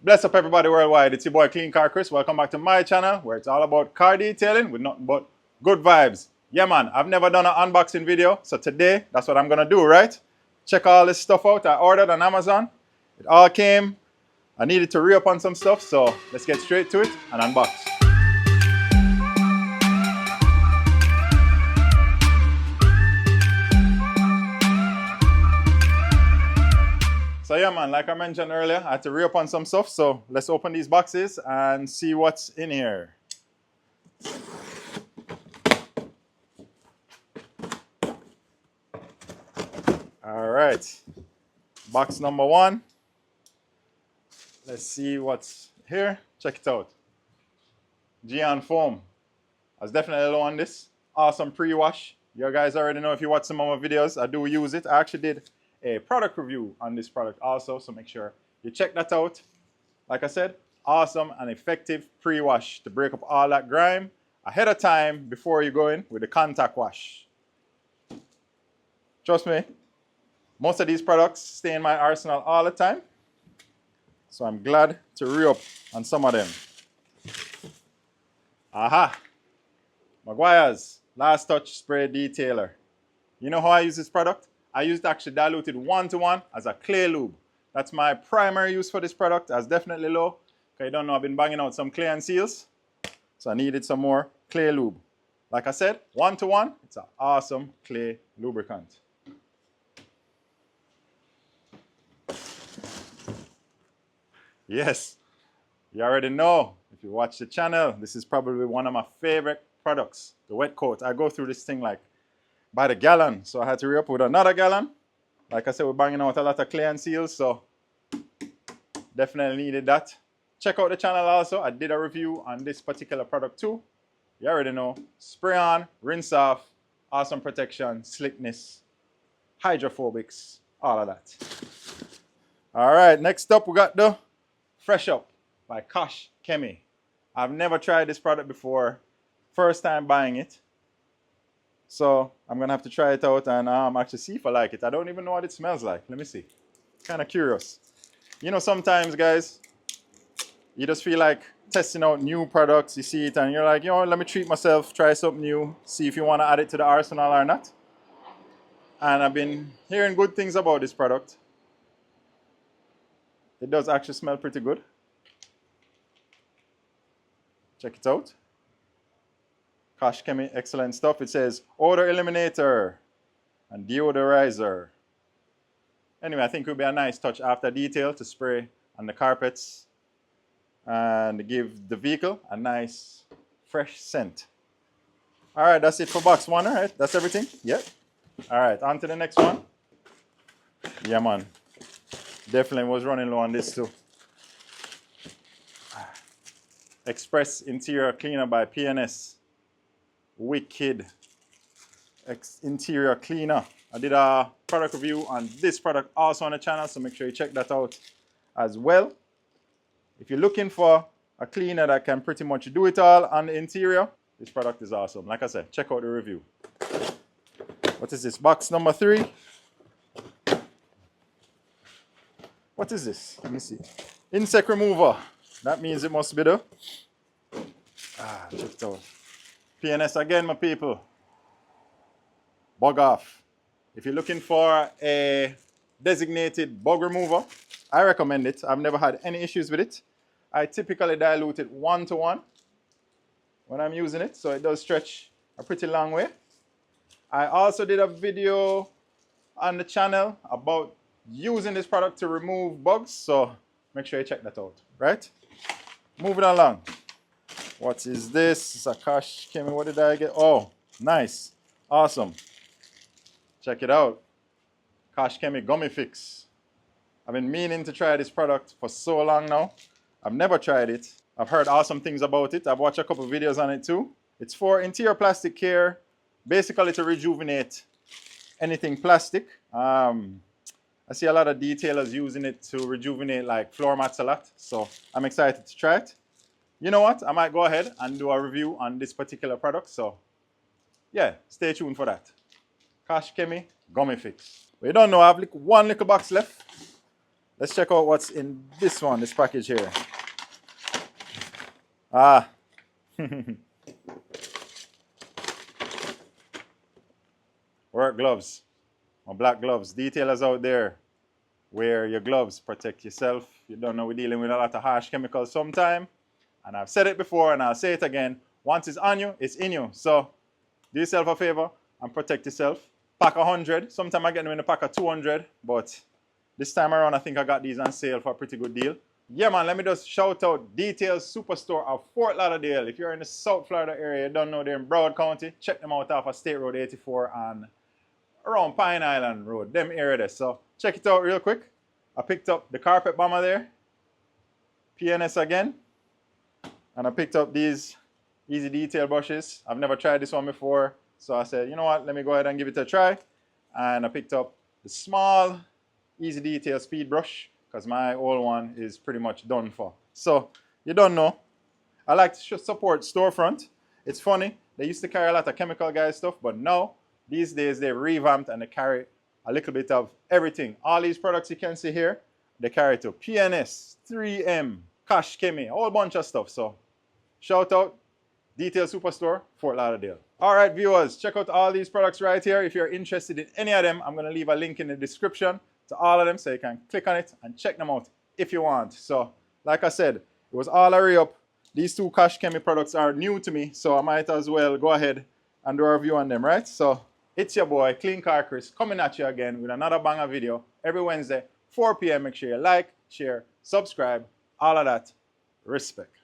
Bless up everybody worldwide. It's your boy Clean Car Chris. Welcome back to my channel where it's all about car detailing with nothing but good vibes. Yeah man, I've never done an unboxing video, so today that's what I'm gonna do, right? Check all this stuff out I ordered on Amazon. It all came. I needed to re-up on some stuff, so let's get straight to it and unbox. So yeah man, like I mentioned earlier, I had to re-up on some stuff, so let's open these boxes and see what's in here. All right, box number one. Let's see what's here. Check it out. Geon foam. I was definitely low on this. Awesome pre-wash. You guys already know if you watch some of my videos, I do use it. I actually did a product review on this product also, so make sure you check that out. Like I said, awesome and effective pre-wash to break up all that grime ahead of time before you go in with the contact wash. Trust me, most of these products stay in my arsenal all the time, so I'm glad to re-up on some of them. Aha! Maguire's Last Touch Spray Detailer. You know how I use this product? I use it actually diluted 1-to-1 as a clay lube. That's my primary use for this product. That's definitely low. Okay, you don't know, I've been banging out some clay and seals, so I needed some more clay lube. Like I said, 1-to-1, it's an awesome clay lubricant. Yes, you already know, if you watch the channel, this is probably one of my favorite products, the wet coat. I go through this thing like by the gallon, so I had to re-up with another gallon. Like I said, we're banging out a lot of clay and seals, so definitely needed that. Check out the channel also. I did a review on this particular product too. You already know. Spray on, rinse off, awesome protection, slickness, hydrophobics, all of that. All right, next up we got the Fresh Up by Kosh Chemi. I've never tried this product before. First time buying it. So I'm gonna have to try it out and actually see if I like it. I don't even know what it smells like. Let me see. Kind of curious. You know, sometimes guys, you just feel like testing out new products. You see it and you're like, you know, let me treat myself, try something new, see if you want to add it to the arsenal or not. And I've been hearing good things about this product. It does actually smell pretty good. Check it out. Kosh Chemi, excellent stuff. It says odor eliminator and deodorizer. Anyway, I think it would be a nice touch after detail to spray on the carpets and give the vehicle a nice fresh scent. All right, that's it for box one. All right, that's everything. Yep. All right, on to the next one. Yeah, man. Definitely was running low on this too. Express Interior Cleaner by PNS. Wicked interior cleaner. I did a product review on this product also on the channel, so make sure you check that out as well. If you're looking for a cleaner that can pretty much do it all on the interior, this product is awesome. Like I said, check out the review. What is this? Box number 3. What is this? Let me see. Insect remover. That means it must be the check it out. PNS again, my people. Bug off. If you're looking for a designated bug remover, I recommend it. I've never had any issues with it. I typically dilute it 1-to-1 when I'm using it, so it does stretch a pretty long way. I also did a video on the channel about using this product to remove bugs, so make sure you check that out, right? Moving along. What is this? It's a Kosh Chemi. What did I get? Oh, nice. Awesome. Check it out. Kosh Chemi Gummy Fix. I've been meaning to try this product for so long now. I've never tried it. I've heard awesome things about it. I've watched a couple videos on it too. It's for interior plastic care, basically to rejuvenate anything plastic. I see a lot of detailers using it to rejuvenate like floor mats a lot, so I'm excited to try it. You know what? I might go ahead and do a review on this particular product, so yeah, stay tuned for that. Kosh Chemi Gummy Fix. We don't know, I have one little box left. Let's check out what's in this one, this package here. Ah. Work gloves. Or black gloves. Detailers out there, wear your gloves, protect yourself. You don't know we're dealing with a lot of harsh chemicals sometime. And I've said it before and I'll say it again. Once it's on you, it's in you. So do yourself a favor and protect yourself. Pack 100. Sometimes I get them in a pack of 200. But this time around, I think I got these on sale for a pretty good deal. Yeah, man, let me just shout out Details Superstore of Fort Lauderdale. If you're in the South Florida area, you don't know they're in Broward County, check them out off of State Road 84 and around Pine Island Road, them area there. So check it out real quick. I picked up the carpet bomber there, PNS again, and I picked up these Easy Detail brushes. I've never tried this one before, so I said, you know what, let me go ahead and give it a try. And I picked up the small Easy Detail speed brush because my old one is pretty much done for. So you don't know, I like to support storefront. It's funny, they used to carry a lot of chemical guys stuff, but now these days they revamped and they carry a little bit of everything. All these products you can see here, they carry to PNS, 3M, Cash Chemi, a whole bunch of stuff. So shout out Detail Superstore, Fort Lauderdale. All right, viewers, check out all these products right here. If you're interested in any of them, I'm going to leave a link in the description to all of them so you can click on it and check them out if you want. So like I said, it was all a re-up. These two Cash Chemi products are new to me, so I might as well go ahead and do a review on them, right? So it's your boy, Clean Car Chris, coming at you again with another banger video every Wednesday, 4 p.m. Make sure you like, share, subscribe, all of that. Respect.